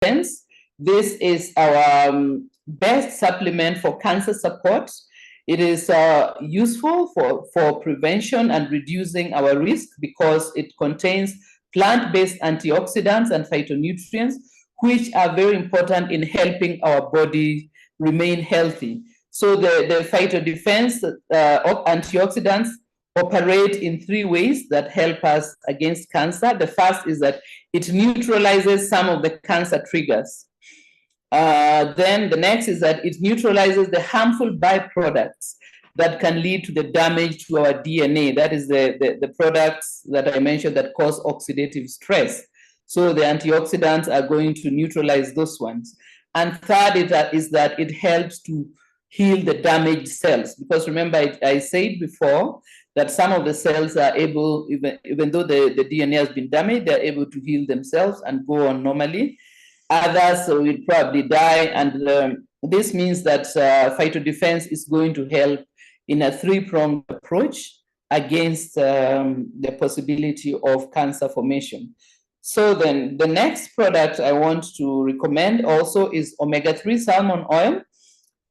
Defense. This is our best supplement for cancer support. It is useful for prevention and reducing our risk because it contains plant-based antioxidants and phytonutrients, which are very important in helping our body remain healthy. So the phytodefense antioxidants operate in 3 ways that help us against cancer. The first is that it neutralizes some of the cancer triggers. Then the next is that it neutralizes the harmful byproducts that can lead to the damage to our DNA. That is the products that I mentioned that cause oxidative stress. So the antioxidants are going to neutralize those ones. And third is that it helps to heal the damaged cells. Because remember, I said before that some of the cells are able, even though the DNA has been damaged, they're able to heal themselves and go on normally. Others will probably die, and this means that phytodefense is going to help in a 3-pronged approach against the possibility of cancer formation. So then the next product I want to recommend also is omega-3 salmon oil.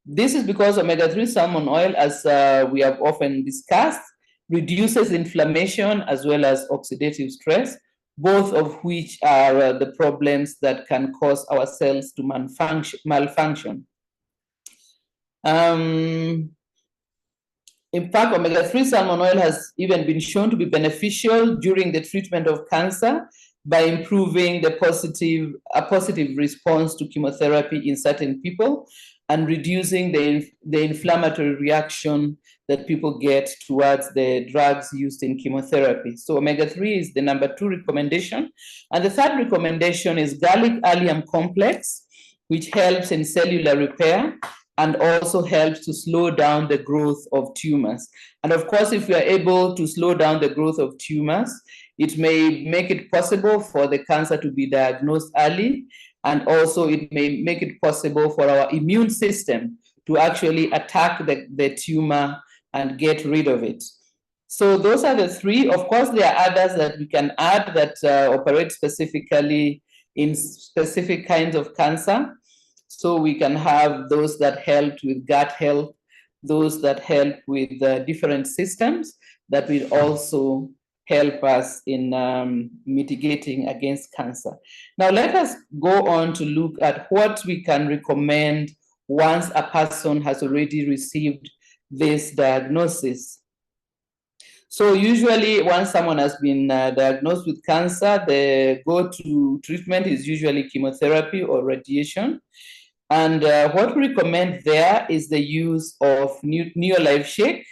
This is because omega-3 salmon oil, as we have often discussed, reduces inflammation as well as oxidative stress, both of which are the problems that can cause our cells to malfunction. In fact, omega-3 salmon oil has even been shown to be beneficial during the treatment of cancer by improving a positive response to chemotherapy in certain people and reducing the inflammatory reaction that people get towards the drugs used in chemotherapy. So omega-3 is the number 2 recommendation. And the third recommendation is garlic allium complex, which helps in cellular repair and also helps to slow down the growth of tumors. And of course, if we are able to slow down the growth of tumors, it may make it possible for the cancer to be diagnosed early, and also it may make it possible for our immune system to actually attack the tumor and get rid of it. So those are the 3. Of course, there are others that we can add that operate specifically in specific kinds of cancer. So we can have those that help with gut health, those that help with different systems that will also help us in mitigating against cancer. Now let us go on to look at what we can recommend once a person has already received this diagnosis. So usually once someone has been diagnosed with cancer, the go-to treatment is usually chemotherapy or radiation. And what we recommend there is the use of Neolife Shake.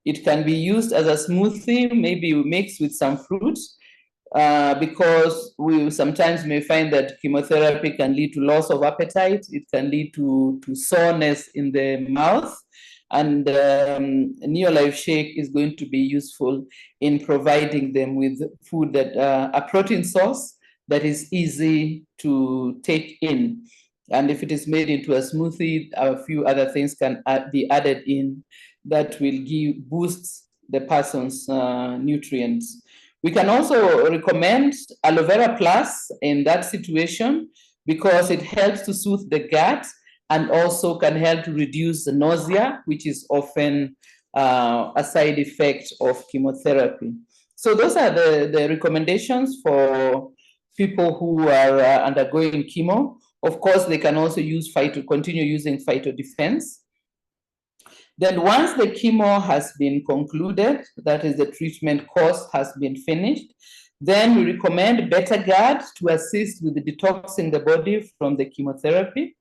It can be used as a smoothie, maybe mixed with some fruits, because we sometimes may find that chemotherapy can lead to loss of appetite. It can lead to soreness in the mouth. And Neolife Shake is going to be useful in providing them with food that a protein source that is easy to take in. And if it is made into a smoothie, a few other things can be added in that will boost the person's nutrients. We can also recommend aloe vera plus in that situation because it helps to soothe the gut and also can help to reduce the nausea, which is often a side effect of chemotherapy. So those are the recommendations for people who are undergoing chemo. Of course, they can also continue using phytodefense. Then once the chemo has been concluded, that is the treatment course has been finished, then we recommend Betagard to assist with the detoxing the body from the chemotherapy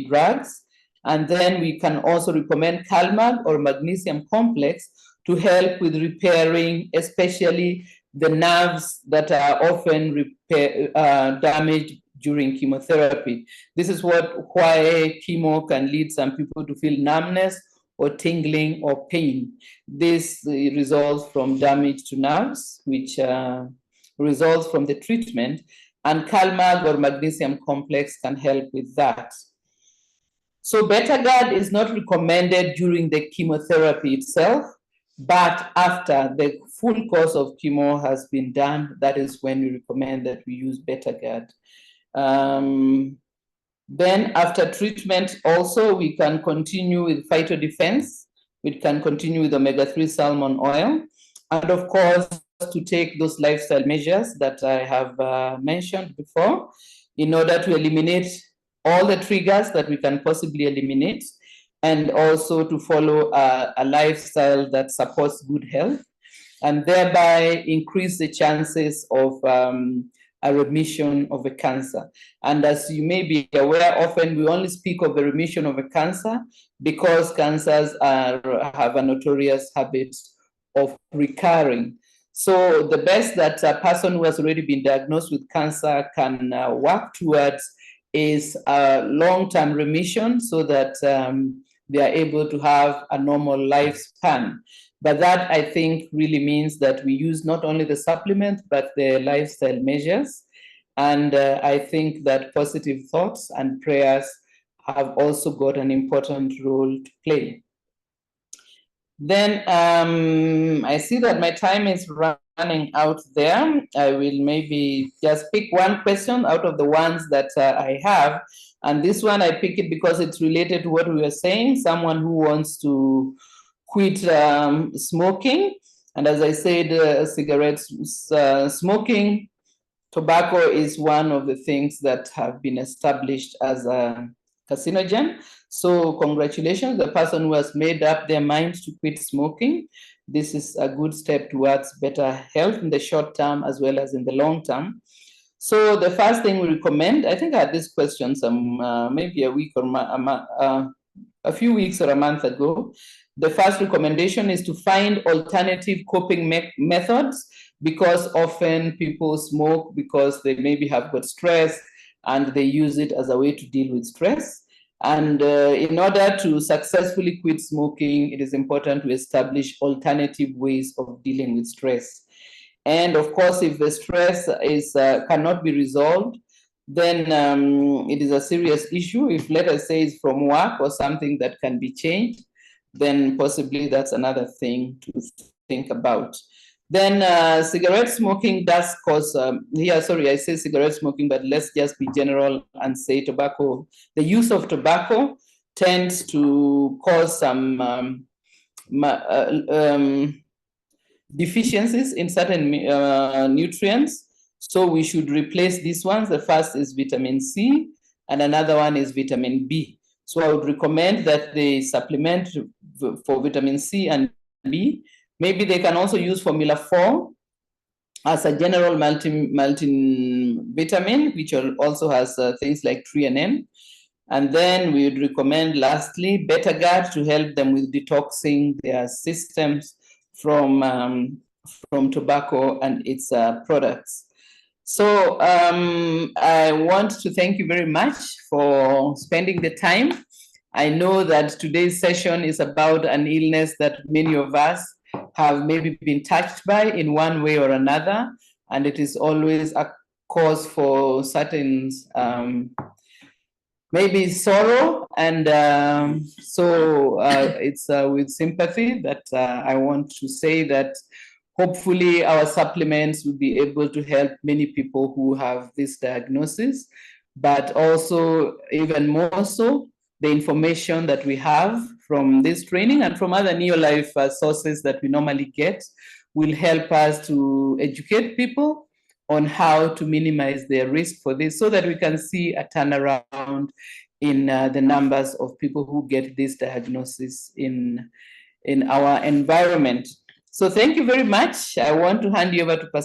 drugs. And then we can also recommend Calmag or magnesium complex to help with repairing, especially the nerves that are often damaged during chemotherapy. This is why chemo can lead some people to feel numbness or tingling or pain. This results from damage to nerves, which results from the treatment, and Calmag or magnesium complex can help with that. So Betagard is not recommended during the chemotherapy itself, but after the full course of chemo has been done, that is when we recommend that we use Betagard. Then after treatment also, we can continue with phytodefense. We can continue with omega-3 salmon oil. And of course, to take those lifestyle measures that I have mentioned before in order to eliminate all the triggers that we can possibly eliminate, and also to follow a lifestyle that supports good health, and thereby increase the chances of a remission of a cancer. And as you may be aware, often we only speak of the remission of a cancer because cancers have a notorious habit of recurring. So the best that a person who has already been diagnosed with cancer can work towards is a long-term remission, so that they are able to have a normal lifespan. But that, I think, really means that we use not only the supplement, but the lifestyle measures. And I think that positive thoughts and prayers have also got an important role to play. Then I see that my time is running out there. I will maybe just pick one question out of the ones that I have. And this one, I pick it because it's related to what we were saying, someone who wants to quit smoking. And as I said, cigarettes, smoking, tobacco is one of the things that have been established as a carcinogen. So congratulations, the person who has made up their minds to quit smoking. This is a good step towards better health in the short term as well as in the long term. So the first thing we recommend, I think I had this question maybe a week or a few weeks or a month ago. The first recommendation is to find alternative coping methods, because often people smoke because they maybe have got stress and they use it as a way to deal with stress. And in order to successfully quit smoking, it is important to establish alternative ways of dealing with stress. And of course, if the stress cannot be resolved, then it is a serious issue. If, let us say, it's from work or something that can be changed, then possibly that's another thing to think about. Then cigarette smoking does cause, I say cigarette smoking, but let's just be general and say tobacco. The use of tobacco tends to cause some deficiencies in certain nutrients. So we should replace these ones. The first is vitamin C, and another one is vitamin B. So I would recommend that they supplement for vitamin C and B. Maybe they can also use Formula 4 as a general multivitamin, which also has things like threonine. And then we would recommend, lastly, Betagard to help them with detoxing their systems from tobacco and its products. So I want to thank you very much for spending the time. I know that today's session is about an illness that many of us have maybe been touched by in one way or another, and it is always a cause for certain maybe sorrow, and so it's with sympathy that I want to say that hopefully our supplements will be able to help many people who have this diagnosis, but also even more so, the information that we have from this training and from other Neolife sources that we normally get will help us to educate people on how to minimize their risk for this, so that we can see a turnaround in the numbers of people who get this diagnosis in our environment. So thank you very much. I want to hand you over to Pascal.